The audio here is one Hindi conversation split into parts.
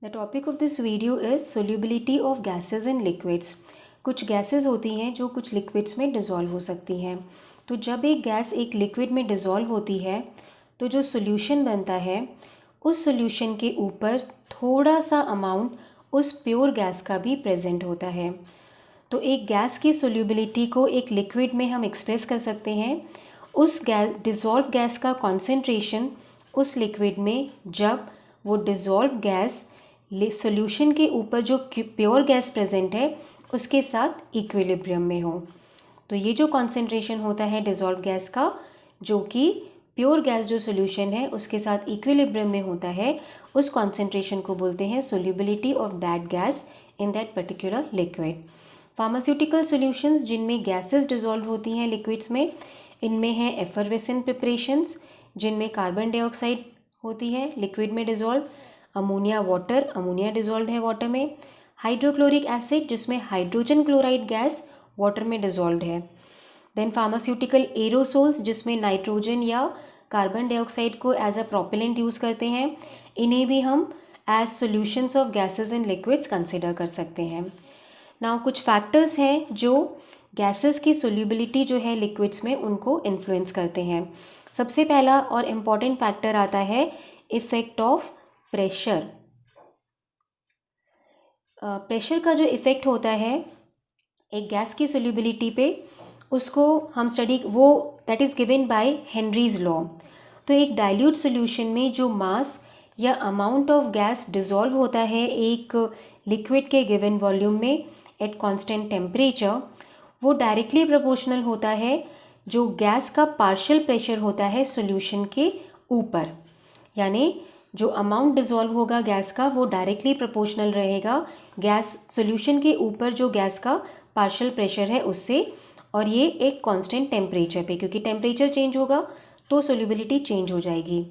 The topic of this video is solubility of gases in liquids. कुछ गैसेस होती हैं जो कुछ लिक्विड्स में डिज़ोल्व हो सकती हैं। तो जब एक गैस एक लिक्विड में डिज़ोल्व होती है तो जो सोल्यूशन बनता है उस सोल्यूशन के ऊपर थोड़ा सा अमाउंट उस प्योर गैस का भी प्रेजेंट होता है। तो एक गैस की सोल्यूबिलिटी को एक लिक्विड में हम एक्सप्रेस कर सकते हैं उस डिज़ोल्व गैस का कॉन्सेंट्रेशन उस लिक्विड में जब वो डिज़ोल्व गैस सॉल्यूशन के ऊपर जो प्योर गैस प्रेजेंट है उसके साथ इक्विलिब्रियम में हो। तो ये जो कॉन्सेंट्रेशन होता है डिज़ोल्व गैस का जो कि प्योर गैस जो सॉल्यूशन है उसके साथ इक्विलिब्रियम में होता है, उस कॉन्सेंट्रेशन को बोलते हैं solubility of that gas in that particular liquid. Pharmaceutical solutions जिनमें गैसेस डिज़ोल्व होती हैं लिक्विड्स में, इनमें है एफरवेसेंट प्रिपरेशंस जिनमें कार्बन डाइऑक्साइड होती है लिक्विड में dissolve, ammonia water, ammonia dissolve है वाटर में, हाइड्रोक्लोरिक एसिड जिसमें हाइड्रोजन क्लोराइड गैस वाटर में डिज़ोल्व है। देन फार्मास्यूटिकल एरोसोल्स जिसमें नाइट्रोजन या कार्बन डाइऑक्साइड को एज अ प्रोपेलेंट यूज़ करते हैं, इन्हें भी हम as solutions of gases in liquids consider कर सकते हैं। नाउ कुछ फैक्टर्स हैं जो गैसेस की सोल्यूबिलिटी जो है लिक्विड्स में उनको इन्फ्लुएंस करते हैं। सबसे पहला और इम्पॉर्टेंट फैक्टर आता है इफेक्ट ऑफ प्रेशर। प्रेशर का जो इफ़ेक्ट होता है एक गैस की सोल्यूबिलिटी पे, उसको हम स्टडी वो that is given by Henry's law. तो एक डाइल्यूट सॉल्यूशन में जो मास या अमाउंट ऑफ गैस डिज़ोल्व होता है एक लिक्विड के गिवन वॉल्यूम में एट कांस्टेंट टेम्परेचर, वो डायरेक्टली प्रोपोर्शनल होता है जो गैस का पार्शियल प्रेशर होता है सॉल्यूशन के ऊपर। यानी जो अमाउंट डिज़ोल्व होगा गैस का वो डायरेक्टली प्रोपोर्शनल रहेगा गैस सॉल्यूशन के ऊपर जो गैस का पार्शियल प्रेशर है उससे, और ये एक कांस्टेंट टेम्परेचर पे, क्योंकि टेम्परेचर चेंज होगा तो सोल्यूबिलिटी चेंज हो जाएगी।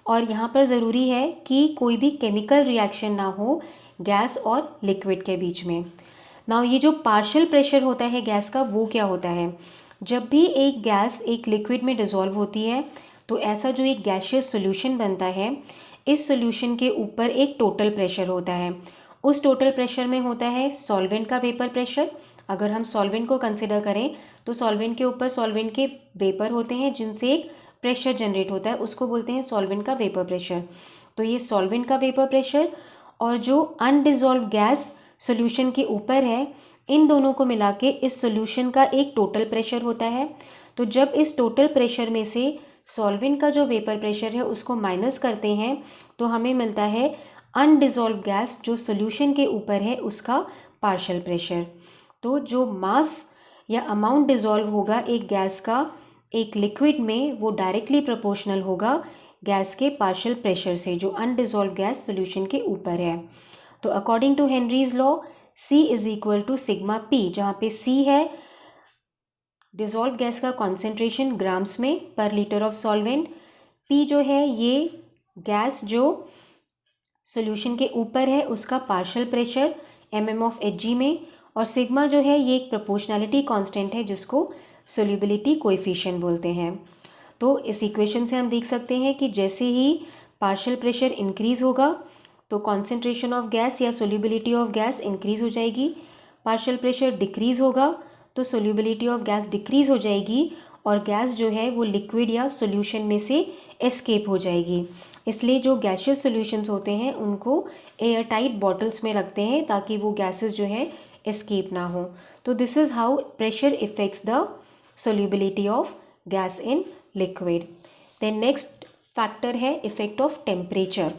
और यहाँ पर ज़रूरी है कि कोई भी केमिकल रिएक्शन ना हो गैस और लिक्विड के बीच में। नाउ ये जो पार्शियल प्रेशर होता है गैस का वो क्या होता है, जब भी एक गैस एक लिक्विड में डिज़ोल्व होती है तो ऐसा जो एक गैशियस सॉल्यूशन बनता है इस सॉल्यूशन के ऊपर एक टोटल प्रेशर होता है। उस टोटल प्रेशर में होता है सॉल्वेंट का वेपर प्रेशर। अगर हम सॉल्वेंट को कंसिडर करें तो सॉल्वेंट के ऊपर सॉल्वेंट के वेपर होते हैं जिनसे एक प्रेशर जनरेट होता है, उसको बोलते हैं सॉल्वेंट का वेपर प्रेशर। तो ये सॉल्वेंट का वेपर प्रेशर और जो अनडिज़ोल्व गैस सॉल्यूशन के ऊपर है, इन दोनों को मिला के इस सॉल्यूशन का एक टोटल प्रेशर होता है। तो जब इस टोटल प्रेशर में से सॉल्वेंट का जो वेपर प्रेशर है उसको माइनस करते हैं तो हमें मिलता है अनडिज़ोल्व गैस जो सॉल्यूशन के ऊपर है उसका पार्शियल प्रेशर। तो जो मास या अमाउंट डिज़ोल्व होगा एक गैस का एक लिक्विड में वो डायरेक्टली प्रोपोर्शनल होगा गैस के पार्शियल प्रेशर से जो अनडिज़ोल्व गैस सॉल्यूशन के ऊपर है। तो according to Henry's law C is equal to sigma P, जहाँ पे C है डिज़ोल्व गैस का कॉन्सेंट्रेशन ग्राम्स में per litre of solvent, P जो है ये गैस जो सॉल्यूशन के ऊपर है उसका partial pressure mm of Hg में, और सिग्मा जो है ये एक प्रोपोर्शनैलिटी कांस्टेंट है जिसको सोल्यूबिलिटी कोएफिशिएंट बोलते हैं। तो इस इक्वेशन से हम देख सकते हैं कि जैसे ही पार्शियल प्रेशर इंक्रीज़ होगा तो कॉन्सेंट्रेशन ऑफ गैस या सोल्यूबिलिटी ऑफ गैस इंक्रीज़ हो जाएगी, पार्शियल प्रेशर डिक्रीज़ होगा तो सोल्यूबिलिटी ऑफ गैस डिक्रीज़ हो जाएगी और गैस जो है वो लिक्विड या सॉल्यूशन में से एस्केप हो जाएगी। इसलिए जो गैशियस सॉल्यूशंस होते हैं उनको एयर टाइट बॉटल्स में रखते हैं ताकि वो गैसेस जो है एस्केप ना हो। तो this is how pressure affects the solubility of gas in liquid. Then next factor है इफेक्ट ऑफ टेम्परेचर।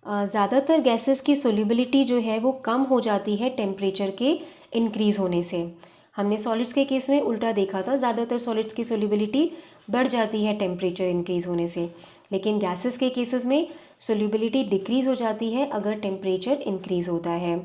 ज़्यादातर गैसेस की सोल्यूबिलिटी जो है वो कम हो जाती है टेम्परेचर के इंक्रीज़ होने से। हमने सॉलिड्स के केस में उल्टा देखा था, ज़्यादातर सॉलिड्स की सोल्यूबिलिटी बढ़ जाती है टेम्परेचर इंक्रीज़ होने से, लेकिन गैसेस के केसेस में सोल्यूबिलिटी डिक्रीज़ हो जाती है अगर टेम्परेचर इंक्रीज़ होता है।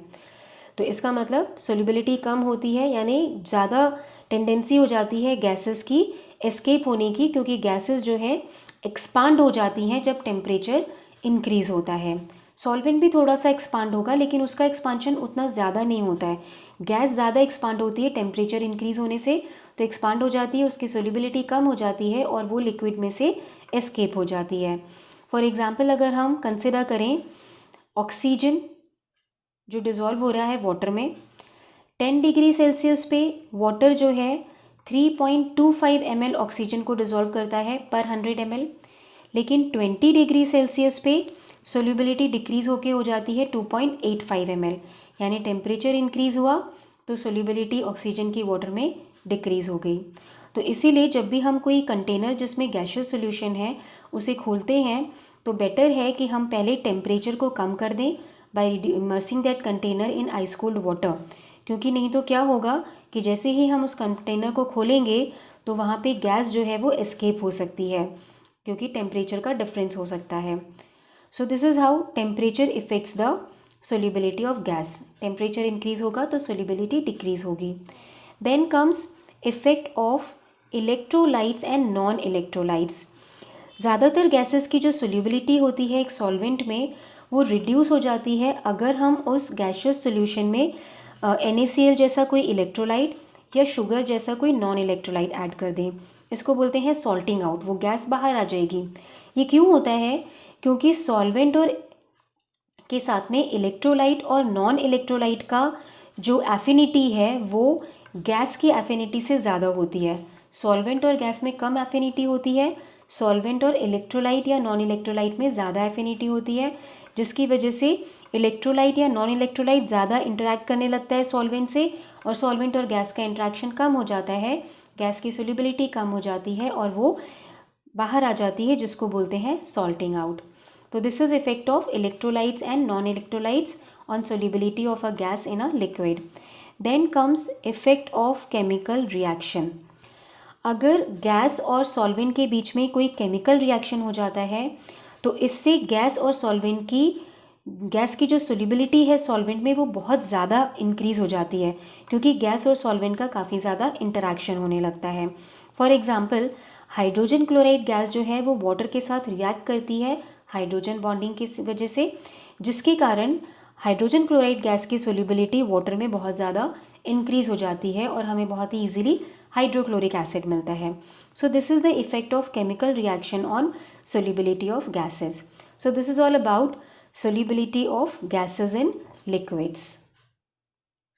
तो इसका मतलब सोल्यूबिलिटी कम होती है यानी ज़्यादा टेंडेंसी हो जाती है गैसेस की एस्केप होने की, क्योंकि गैसेस जो है एक्सपांड हो जाती हैं जब टेम्परेचर इंक्रीज़ होता है। सॉल्वेंट भी थोड़ा सा एक्सपांड होगा लेकिन उसका एक्सपांशन उतना ज़्यादा नहीं होता है। गैस ज़्यादा एक्सपांड होती है टेम्परेचर इंक्रीज़ होने से, तो एक्सपांड हो जाती है, उसकी सोल्यूबिलिटी कम हो जाती है और वो लिक्विड में से एस्केप हो जाती है। फॉर एग्ज़ाम्पल अगर हम कंसिडर करें ऑक्सीजन जो डिज़ोल्व हो रहा है वाटर में, 10 डिग्री सेल्सियस पे वाटर जो है 3.25 ml ऑक्सीजन को डिज़ोल्व करता है पर 100 ml, लेकिन 20 डिग्री सेल्सियस पे सोल्यूबिलिटी डिक्रीज़ होके हो जाती है 2.85 ml, यानी टेम्परेचर इंक्रीज़ हुआ तो सोल्यूबिलिटी ऑक्सीजन की वाटर में डिक्रीज़ हो गई। तो इसीलिए जब भी हम कोई कंटेनर जिसमें गैशियस सोल्यूशन है उसे खोलते हैं तो बेटर है कि हम पहले टेम्परेचर को कम कर दें by immersing that container in ice cold water, क्योंकि नहीं तो क्या होगा कि जैसे ही हम उस कंटेनर को खोलेंगे तो वहाँ पे गैस जो है वो एस्केप हो सकती है, क्योंकि टेम्परेचर का डिफरेंस हो सकता है। So this is how temperature affects the solubility of gas. Temperature increase होगा तो सोल्यूबिलिटी डिक्रीज होगी। Then comes effect of electrolytes and non electrolytes. ज़्यादातर गैसेस की जो सोल्यूबिलिटी होती है एक सॉल्वेंट में वो रिड्यूस हो जाती है अगर हम उस गैशियस सोल्यूशन में NaCl जैसा कोई इलेक्ट्रोलाइट या शुगर जैसा कोई नॉन इलेक्ट्रोलाइट ऐड कर दें। इसको बोलते हैं सॉल्टिंग आउट, वो गैस बाहर आ जाएगी। ये क्यों होता है? क्योंकि सॉल्वेंट और के साथ में इलेक्ट्रोलाइट और नॉन इलेक्ट्रोलाइट का जो एफिनिटी है वो गैस की एफिनिटी से ज़्यादा होती है। सॉल्वेंट और गैस में कम एफिनिटी होती है, सॉल्वेंट और इलेक्ट्रोलाइट या नॉन इलेक्ट्रोलाइट में ज़्यादा एफिनिटी होती है, जिसकी वजह से इलेक्ट्रोलाइट या नॉन इलेक्ट्रोलाइट ज़्यादा इंटरेक्ट करने लगता है सॉल्वेंट से, और सॉल्वेंट और गैस का इंटरेक्शन कम हो जाता है, गैस की सोल्यूबिलिटी कम हो जाती है और वो बाहर आ जाती है, जिसको बोलते हैं सॉल्टिंग आउट। तो this is effect of electrolytes and non electrolytes on solubility of a gas in a liquid. Then comes effect of chemical reaction. अगर गैस और सॉल्वेंट के बीच में कोई केमिकल रिएक्शन हो जाता है तो इससे गैस और सॉल्वेंट की गैस की जो सोल्यूबिलिटी है सॉल्वेंट में वो बहुत ज़्यादा इंक्रीज़ हो जाती है, क्योंकि गैस और सॉल्वेंट का काफ़ी ज़्यादा इंटरेक्शन होने लगता है। For example hydrogen chloride gas जो है वो वाटर के साथ रिएक्ट करती है हाइड्रोजन बॉन्डिंग की वजह से, जिसके कारण हाइड्रोजन क्लोराइड गैस की सोल्यूबिलिटी वाटर में बहुत ज़्यादा इंक्रीज़ हो जाती है और हमें बहुत ही ईजिली हाइड्रोक्लोरिक एसिड मिलता है। So this is the effect of chemical reaction on solubility of gases. So this is all about solubility of gases in liquids.